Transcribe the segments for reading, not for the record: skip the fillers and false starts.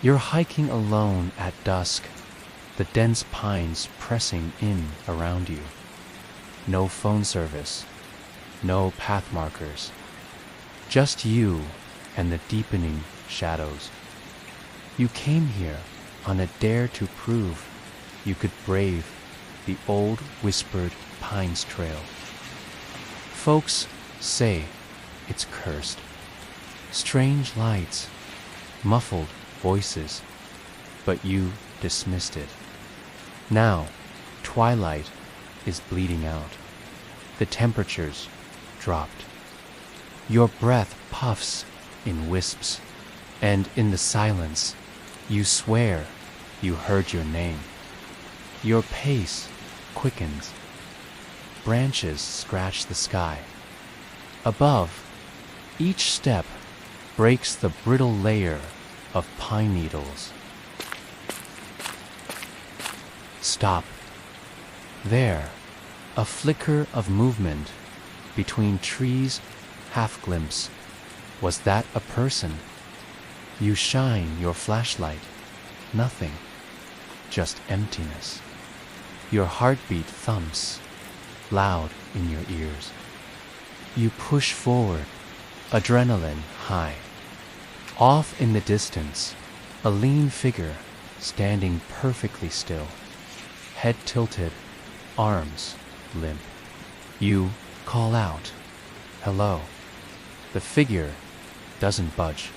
You're hiking alone at dusk, the dense pines pressing in around you. No phone service, no path markers, just you and the deepening shadows. You came here on a dare to prove you could brave the old whispered pines trail. Folks say it's cursed. Strange lights, muffled voices, but you dismissed it. Now, twilight is bleeding out. The temperature's dropped. Your breath puffs in wisps, and in the silence, you swear you heard your name. Your pace quickens. Branches scratch the sky. Above, each step breaks the brittle layer of pine needles. Stop. There, a flicker of movement between trees, half glimpse. Was that a person? You shine your flashlight. Nothing. Just emptiness. Your heartbeat thumps, loud in your ears. You push forward, adrenaline high. Off in the distance, a lean figure standing perfectly still, head tilted, arms limp. You call out, hello. The figure doesn't budge.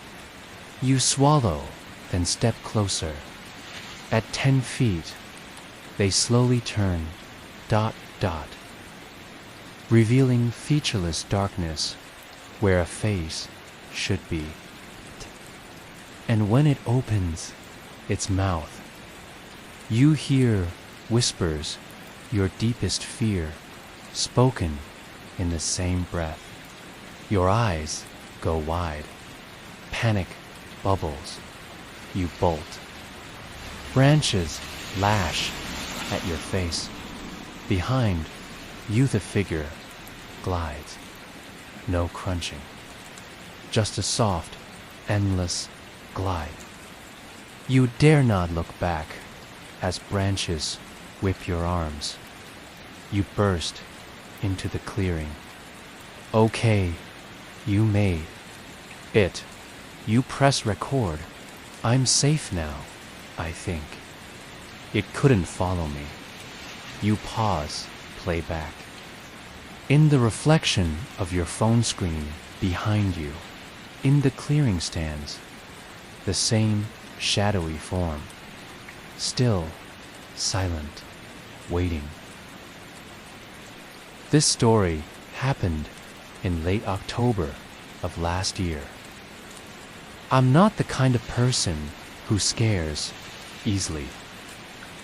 You swallow, then step closer. At 10 feet, they slowly turn, dot, dot, revealing featureless darkness where a face should be. And when it opens its mouth, you hear whispers, your deepest fear, spoken in the same breath. Your eyes go wide. Panic bubbles. You bolt. Branches lash at your face. Behind you, the figure glides. No crunching. Just a soft, endless glide. You dare not look back as branches whip your arms. You burst into the clearing. Okay, you made it. You press record. I'm safe now, I think. It couldn't follow me. You pause, play back. In the reflection of your phone screen behind you, in the clearing stands, the same shadowy form, still, silent, waiting. This story happened in late October of last year. I'm not the kind of person who scares easily.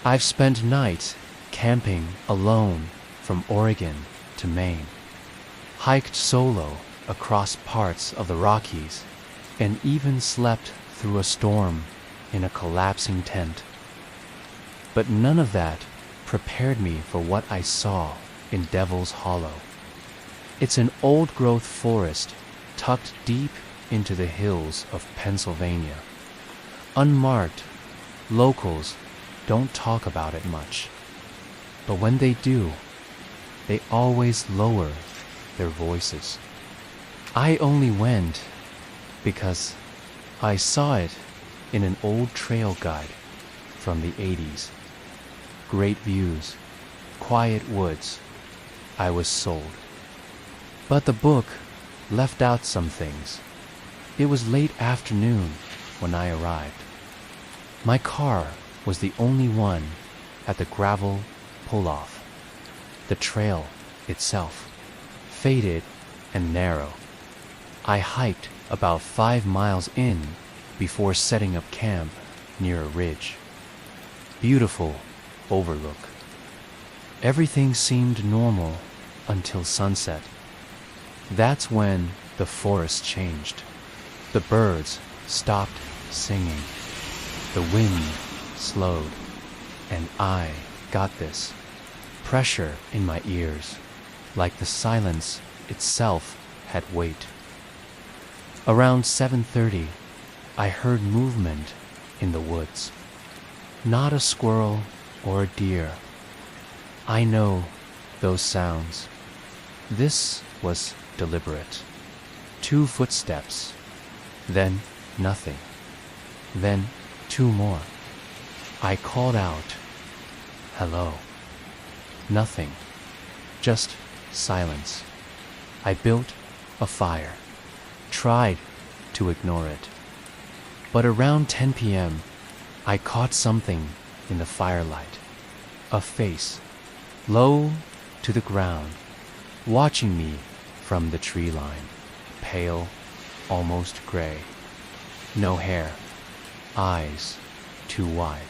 I've spent nights camping alone from Oregon to Maine, hiked solo across parts of the Rockies, and even slept through a storm in a collapsing tent. But none of that prepared me for what I saw in Devil's Hollow. It's an old-growth forest tucked deep into the hills of Pennsylvania. Unmarked, locals don't talk about it much. But when they do, they always lower their voices. I only went because I saw it in an old trail guide from the 80s. Great views, quiet woods. I was sold. But the book left out some things. It was late afternoon when I arrived. My car was the only one at the gravel pull-off. The trail itself, faded and narrow. I hiked about 5 miles in before setting up camp near a ridge. Beautiful overlook. Everything seemed normal until sunset. That's when the forest changed. The birds stopped singing. The wind slowed, and I got this pressure in my ears, like the silence itself had weight. Around 7:30, I heard movement in the woods. Not a squirrel or a deer. I know those sounds. This was deliberate. 2 footsteps, then nothing, then 2 more. I called out, "Hello." Nothing, just silence. I built a fire, tried to ignore it. But around 10 p.m., I caught something in the firelight. A face, low to the ground, watching me from the tree line, pale, almost gray. No hair, eyes too wide.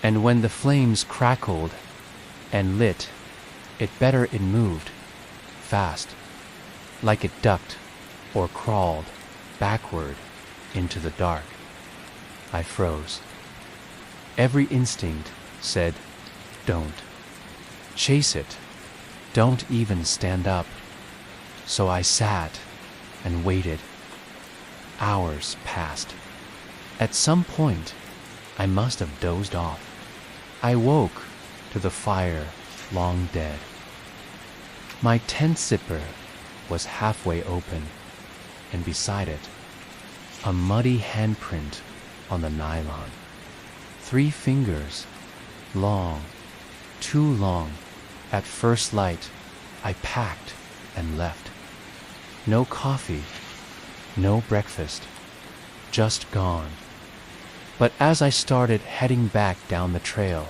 And when the flames crackled and lit, it moved, fast, like it ducked or crawled backward into the dark. I froze. Every instinct said, "Don't. Chase it. Don't even stand up." So I sat and waited. Hours passed. At some point, I must have dozed off. I woke to the fire long dead. My tent zipper was halfway open, and beside it, a muddy handprint on the nylon. 3 fingers, long, too long. At first light, I packed and left. No coffee, no breakfast, just gone. But as I started heading back down the trail,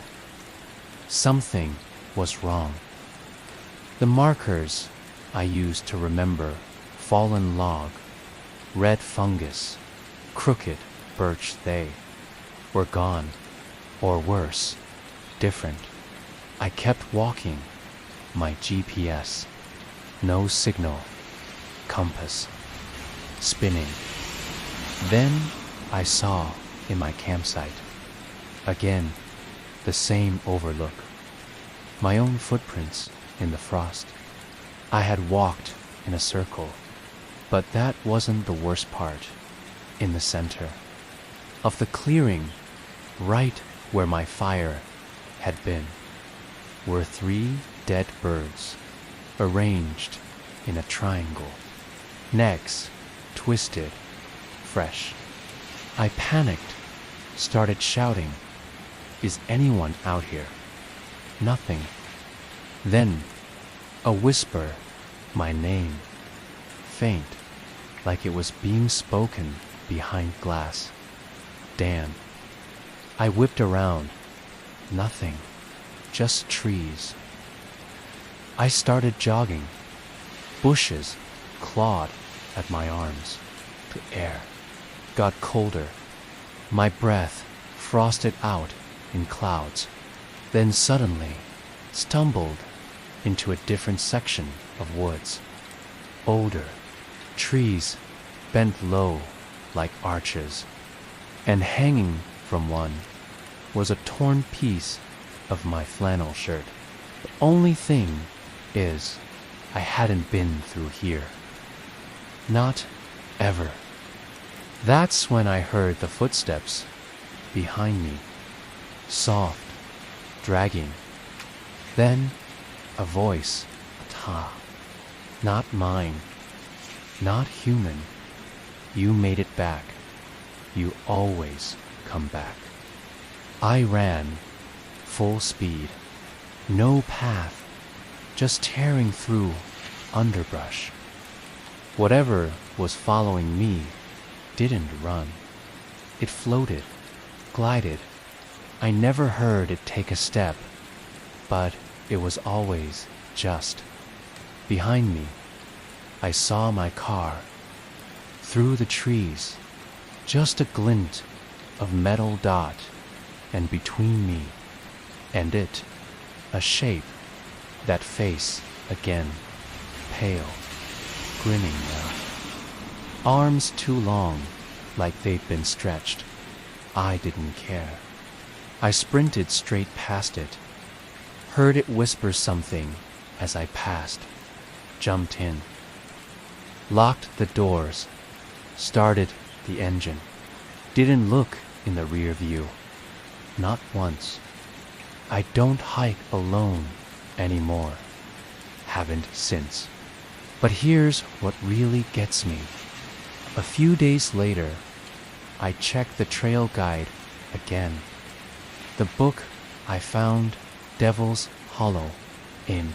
something was wrong. The markers I used to remember fallen log, red fungus, crooked birch, they were gone, or worse, different. I kept walking, my GPS, no signal, compass, spinning. Then I saw in my campsite, again, the same overlook, my own footprints in the frost. I had walked in a circle, but that wasn't the worst part. In the center of the clearing, right where my fire had been, were 3 dead birds, arranged in a triangle, necks twisted, fresh. I panicked, started shouting, "Is anyone out here?" Nothing. Then, a whisper, my name, faint, like it was being spoken behind glass. Dan. I whipped around. Nothing. Just trees. I started jogging. Bushes clawed at my arms. The air got colder. My breath frosted out in clouds. Then suddenly stumbled into a different section of woods. Older. Trees bent low like arches. And hanging from one was a torn piece of my flannel shirt. The only thing is, I hadn't been through here. Not ever. That's when I heard the footsteps behind me, soft, dragging. Then a voice, ta, not mine, not human. You made it back. You always come back. I ran, full speed, no path, just tearing through underbrush. Whatever was following me didn't run. It floated, glided. I never heard it take a step, but it was always just. Behind me, I saw my car. Through the trees, just a glint of metal dot, and between me and it, a shape, that face again, pale, grinning now. Arms too long, like they'd been stretched. I didn't care. I sprinted straight past it, heard it whisper something as I passed, jumped in, locked the doors, started the engine, didn't look in the rear view. Not once. I don't hike alone anymore. Haven't since. But here's what really gets me. A few days later, I checked the trail guide again. The book I found Devil's Hollow in.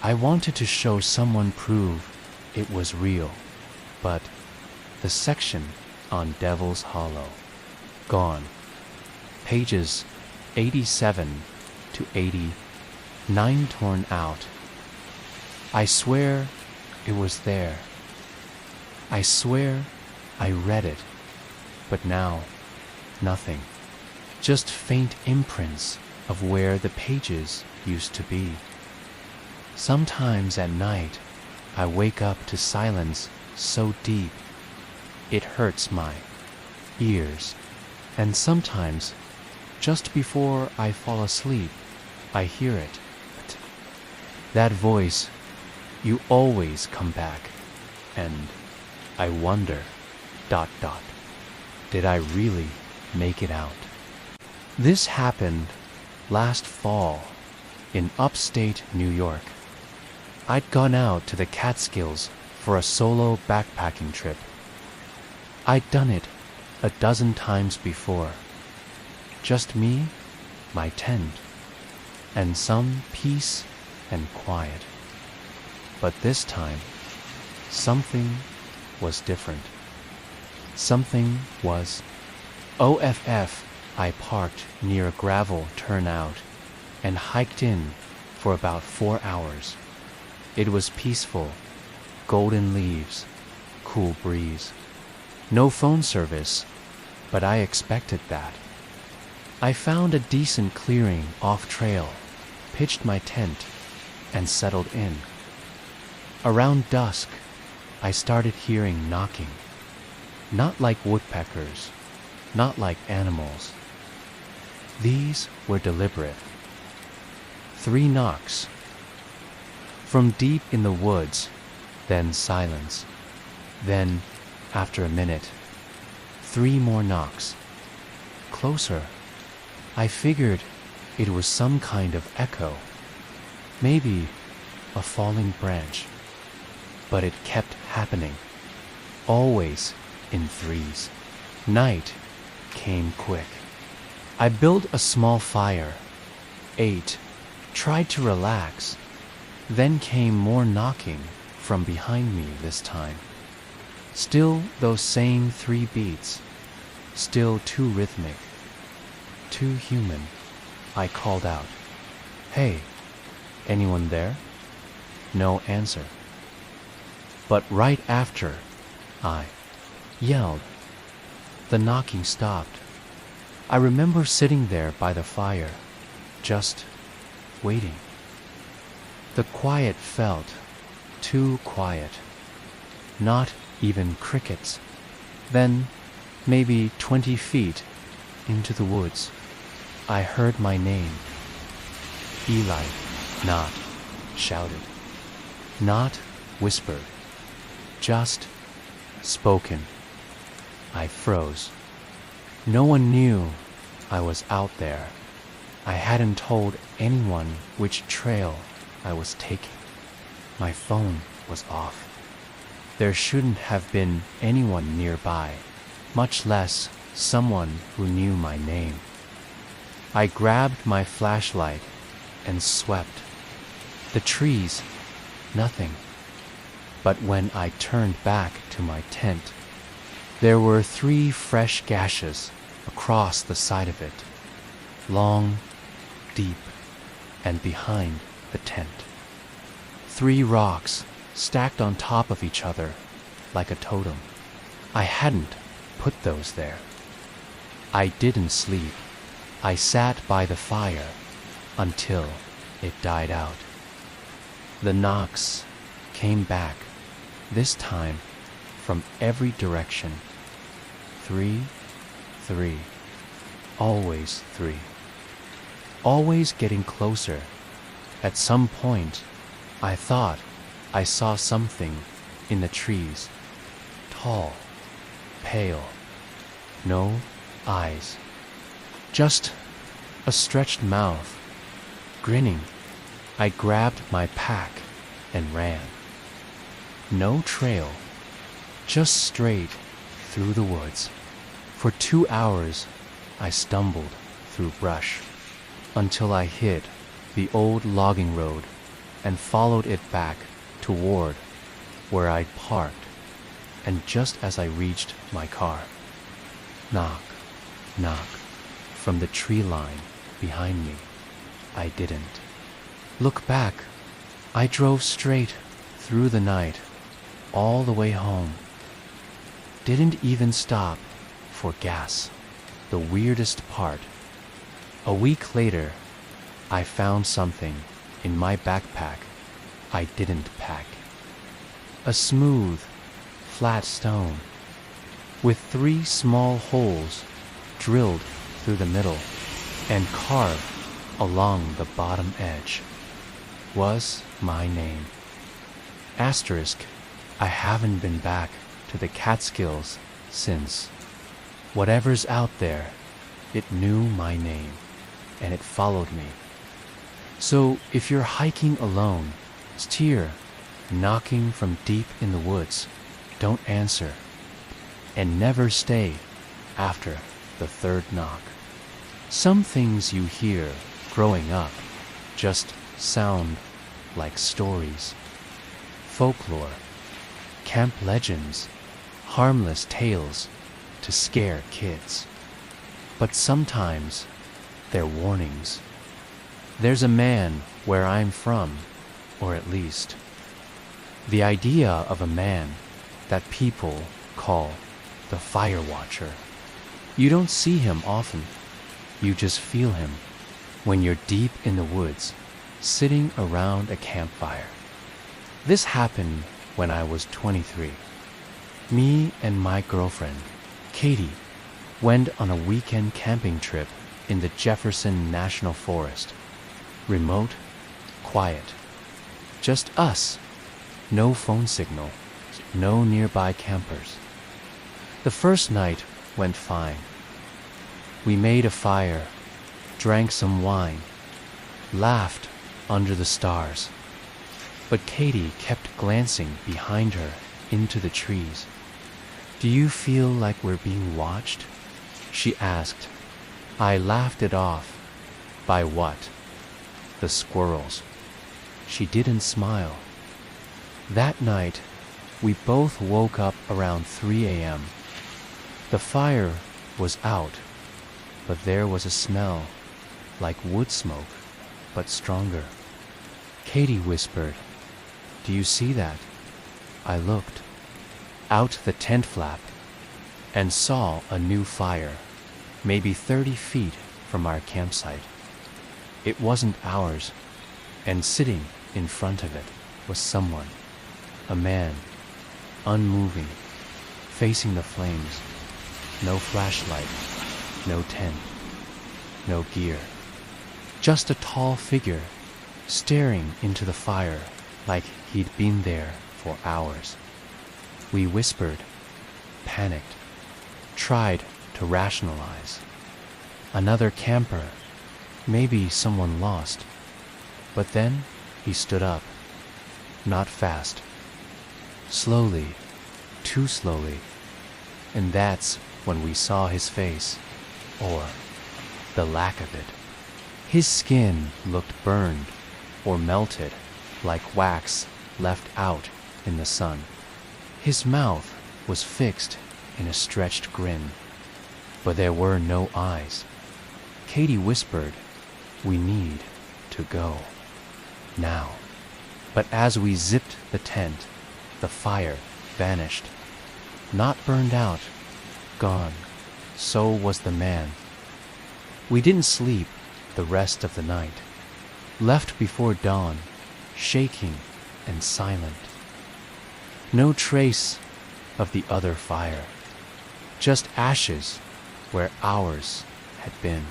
I wanted to show someone prove it was real, but the section on Devil's Hollow, gone. Pages 87 to 89 torn out. I swear it was there. I swear I read it, but now nothing. Just faint imprints of where the pages used to be. Sometimes at night, I wake up to silence so deep, it hurts my ears. And sometimes, just before I fall asleep, I hear it. That voice, you always come back, and I wonder, ... did I really make it out? This happened last fall in upstate New York. I'd gone out to the Catskills for a solo backpacking trip. I'd done it a dozen times before. Just me, my tent, and some peace and quiet. But this time, something was different. Something was OFF. I parked near a gravel turnout and hiked in for about 4 hours. It was peaceful, golden leaves, cool breeze. No phone service, but I expected that. I found a decent clearing off trail, pitched my tent, and settled in. Around dusk, I started hearing knocking. Not like woodpeckers, not like animals. These were deliberate. 3 knocks. From deep in the woods, then silence. Then, after a minute, 3 more knocks. Closer. I figured it was some kind of echo. Maybe a falling branch. But it kept happening. Always in 3s. Night came quick. I built a small fire, ate, tried to relax. Then came more knocking from behind me this time. Still those same 3 beats. Still too rhythmic. Too human. I called out, "Hey, anyone there?" No answer. But right after I yelled, the knocking stopped. I remember sitting there by the fire, just waiting. The quiet felt too quiet. Not even crickets. Then, maybe 20 feet into the woods, I heard my name. Eli. Not shouted. Not whispered. Just spoken. I froze. No one knew I was out there. I hadn't told anyone which trail I was taking. My phone was off. There shouldn't have been anyone nearby, much less someone who knew my name. I grabbed my flashlight and swept. The trees, nothing. But when I turned back to my tent, there were 3 fresh gashes across the side of it, long, deep, and behind the tent. 3 rocks stacked on top of each other like a totem. I hadn't put those there. I didn't sleep. I sat by the fire until it died out. The knocks came back, this time from every direction. 3, 3, always 3. Always getting closer. At some point, I thought I saw something in the trees. Tall, pale. No, eyes. Just a stretched mouth. Grinning, I grabbed my pack and ran. No trail, just straight through the woods. For 2 hours, I stumbled through brush until I hit the old logging road and followed it back toward where I'd parked. And just as I reached my car, knock, knock, from the tree line behind me. I didn't look back. I drove straight through the night, all the way home. Didn't even stop for gas. The weirdest part. A week later, I found something in my backpack I didn't pack. A smooth, flat stone with 3 small holes drilled through the middle and carved along the bottom edge was my name. Asterisk, I haven't been back to the Catskills since. Whatever's out there, it knew my name and it followed me. So if you're hiking alone, steer, knocking from deep in the woods, don't answer, and never stay after the 3rd knock. Some things you hear growing up just sound like stories, folklore, camp legends, harmless tales to scare kids. But sometimes they're warnings. There's a man where I'm from, or at least the idea of a man that people call the fire watcher. You don't see him often. You just feel him when you're deep in the woods, sitting around a campfire. This happened when I was 23. Me and my girlfriend, Katie, went on a weekend camping trip in the Jefferson National Forest. Remote, quiet. Just us. No phone signal, no nearby campers. The first night went fine. We made a fire, drank some wine, laughed under the stars. But Katie kept glancing behind her into the trees. "Do you feel like we're being watched?" she asked. I laughed it off. By what? The squirrels. She didn't smile. That night, we both woke up around 3 a.m. The fire was out, but there was a smell like wood smoke, but stronger. Katie whispered, "Do you see that?" I looked out the tent flap and saw a new fire, maybe 30 feet from our campsite. It wasn't ours, and sitting in front of it was someone, a man, unmoving, facing the flames. No flashlight, no tent, no gear. Just a tall figure staring into the fire like he'd been there for hours. We whispered, panicked, tried to rationalize. Another camper, maybe someone lost. But then he stood up, not fast, slowly, too slowly, and that's when we saw his face, or the lack of it. His skin looked burned or melted like wax left out in the sun. His mouth was fixed in a stretched grin, but there were no eyes. Katie whispered, "We need to go. Now." But as we zipped the tent, the fire vanished. Not burned out, gone. So was the man. We didn't sleep the rest of the night. Left before dawn, shaking and silent. No trace of the other fire. Just ashes where ours had been.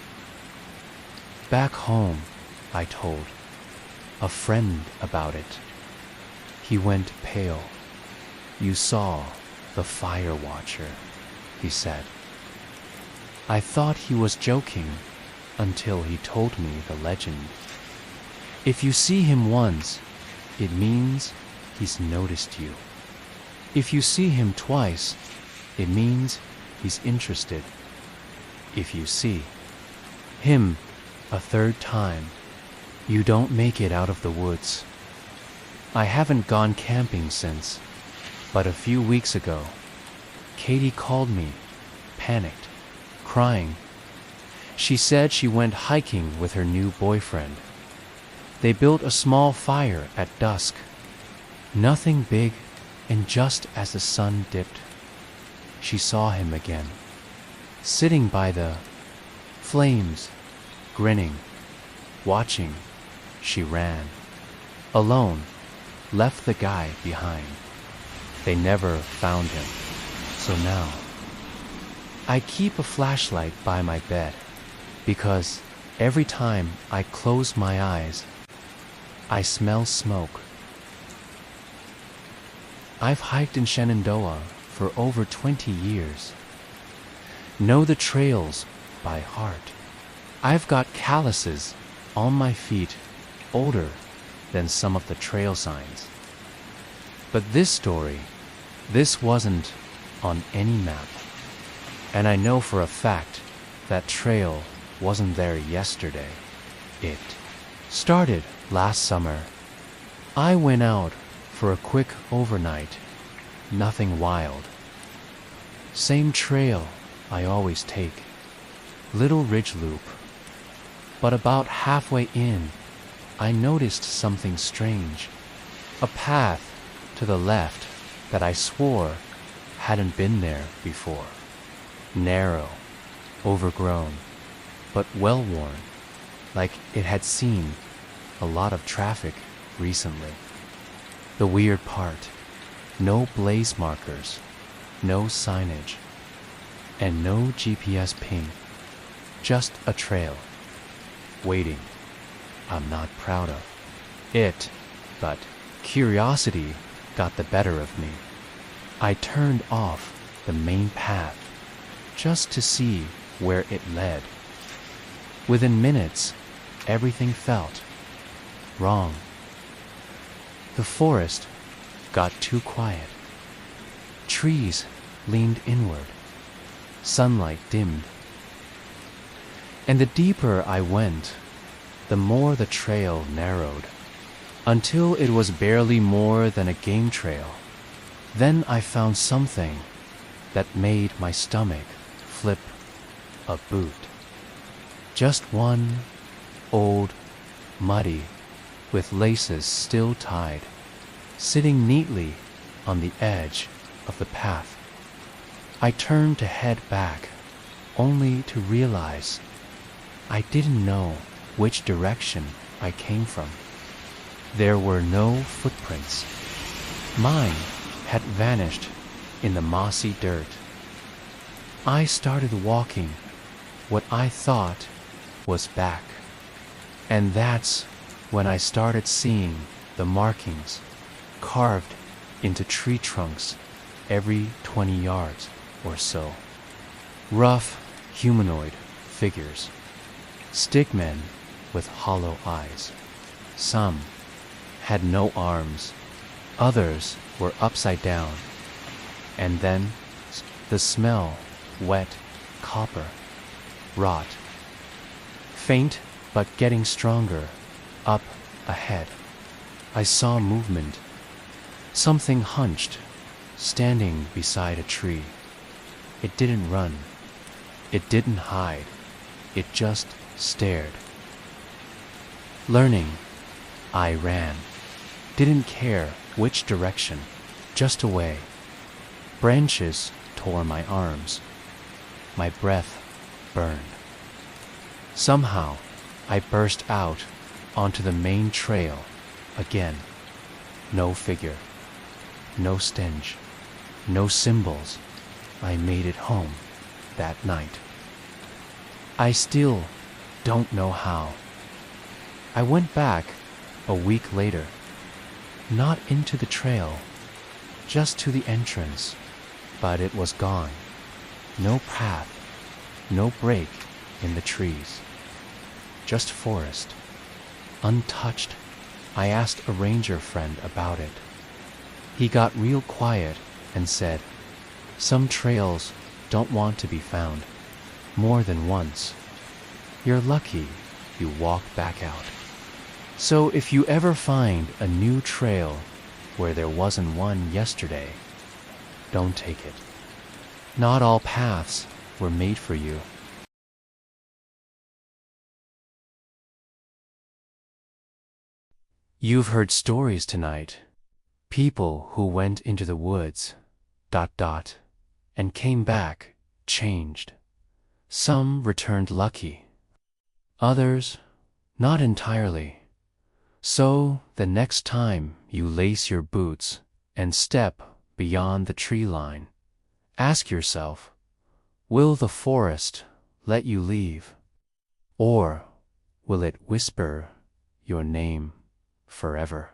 Back home, I told a friend about it. He went pale. "You saw the fire watcher," he said. I thought he was joking until he told me the legend. If you see him once, it means he's noticed you. If you see him twice, it means he's interested. If you see him a third time, you don't make it out of the woods. I haven't gone camping since, but a few weeks ago, Katie called me, panicked, crying. She said she went hiking with her new boyfriend. They built a small fire at dusk. Nothing big, and just as the sun dipped, she saw him again, sitting by the flames, grinning, watching. She ran, alone, left the guy behind. They never found him, so now I keep a flashlight by my bed because every time I close my eyes, I smell smoke. I've hiked in Shenandoah for over 20 years. Know the trails by heart. I've got calluses on my feet older than some of the trail signs. But this story, this wasn't on any map. And I know for a fact that trail wasn't there yesterday. It started last summer. I went out for a quick overnight, nothing wild. Same trail I always take, little ridge loop. But about halfway in, I noticed something strange. A path to the left that I swore hadn't been there before. Narrow, overgrown, but well-worn, like it had seen a lot of traffic recently. The weird part, no blaze markers, no signage, and no GPS ping, just a trail, waiting. I'm not proud of it, but curiosity got the better of me. I turned off the main path just to see where it led. Within minutes, everything felt wrong. The forest got too quiet. Trees leaned inward. Sunlight dimmed. And the deeper I went, the more the trail narrowed, until it was barely more than a game trail. Then I found something that made my stomach flip a boot. Just one, old, muddy, with laces still tied, sitting neatly on the edge of the path. I turned to head back, only to realize I didn't know which direction I came from. There were no footprints. Mine had vanished in the mossy dirt. I started walking what I thought was back, and that's when I started seeing the markings carved into tree trunks every 20 yards or so. Rough humanoid figures, stickmen with hollow eyes. Some had no arms, others were upside down, and then the smell, wet copper, rot. Faint but getting stronger, up ahead. I saw movement. Something hunched, standing beside a tree. It didn't run. It didn't hide. It just stared. Learning, I ran. Didn't care which direction, just away. Branches tore my arms. My breath burned. Somehow, I burst out onto the main trail again. No figure, no stench, no symbols. I made it home that night. I still don't know how. I went back a week later, not into the trail, just to the entrance, but it was gone. No path, No break in the trees. Just forest. Untouched. I asked a ranger friend about it. He got real quiet and said, "Some trails don't want to be found more than once. You're lucky you walked back out. So if you ever find a new trail where there wasn't one yesterday, don't take it. Not all paths were made for you." You've heard stories tonight. People who went into the woods, and came back changed. Some returned lucky. Others, not entirely. So the next time you lace your boots and step beyond the tree line, ask yourself, will the forest let you leave? Or will it whisper your name forever?